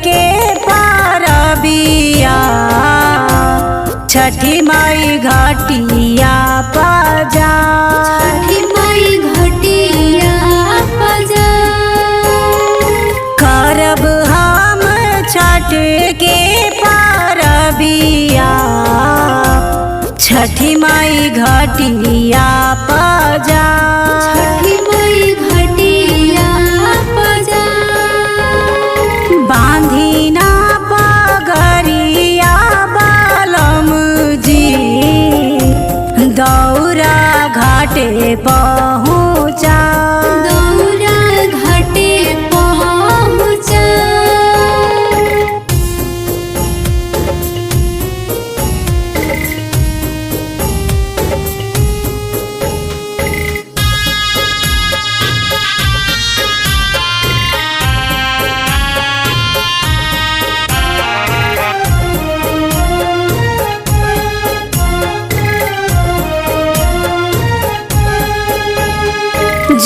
के परबिया छठी माई घटिया पजा। छठी माई घटिया पजा। करब हम छठ के परबिया छठी माई घटिया पजा। छठी माई घटिया पजा। बांधी ना पगरिया बालम जी दौरा घाटे पहुँचा। दौरा घाटे पहुँचा।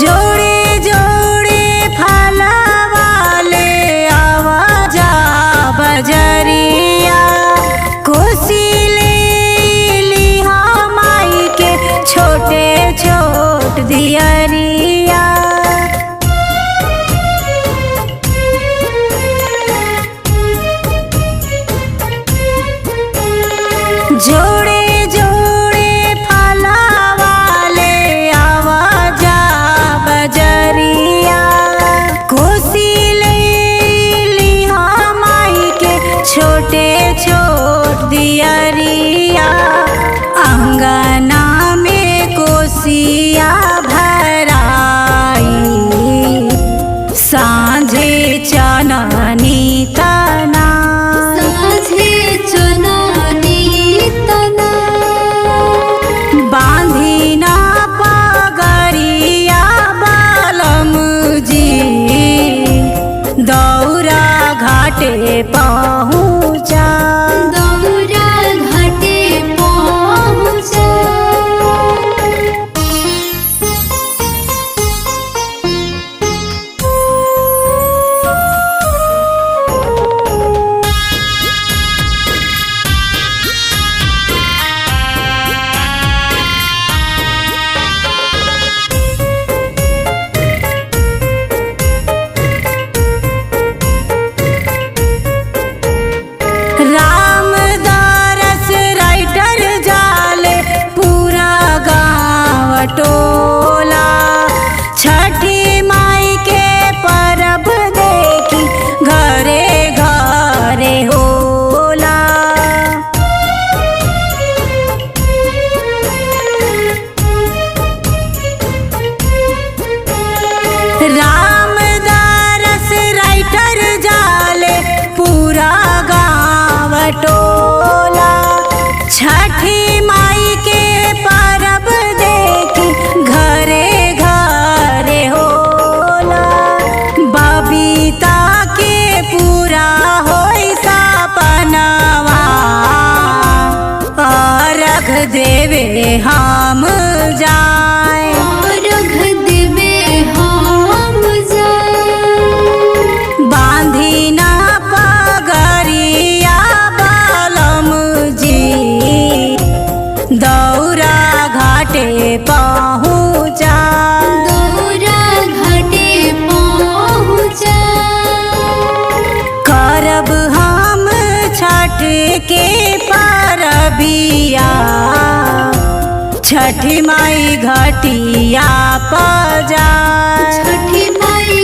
जोड़े जोड़े फलवाले आवाजा बजरिया कोसी ले लिहा माई के छोटे छोट दियरिया। जोड़े जोड़े फलवाले आवाजा बजरिया कोसी ले लिहा माई के छोटे छोट दियरिया। अंगना में कोसिया भराई सांझे चननी तना। साझे चननी तना। बांधी ना पगरिया बालम जी दौरा घाटे पहुँचा। दौरा घाटे पहुँचा। रामदास राइटर जाले पूरा गाँव टोला छठी माई के परब देखी घरे घरे होला। रामदास राइटर जाले पूरा गाँव टोला छठी माई के परब देखी घरे घरे होला। बबीता के पूरा होई सपनवा अर्घ देवे हम जाए। अर्घ देवे हम जाए। बांधी ना पगरिया बालम जी दौरा घाटे पहुँचा। दौरा घाटे पहुँचा। करब हम छठ के परबिया छठी माई घटिया पजा। छठी माई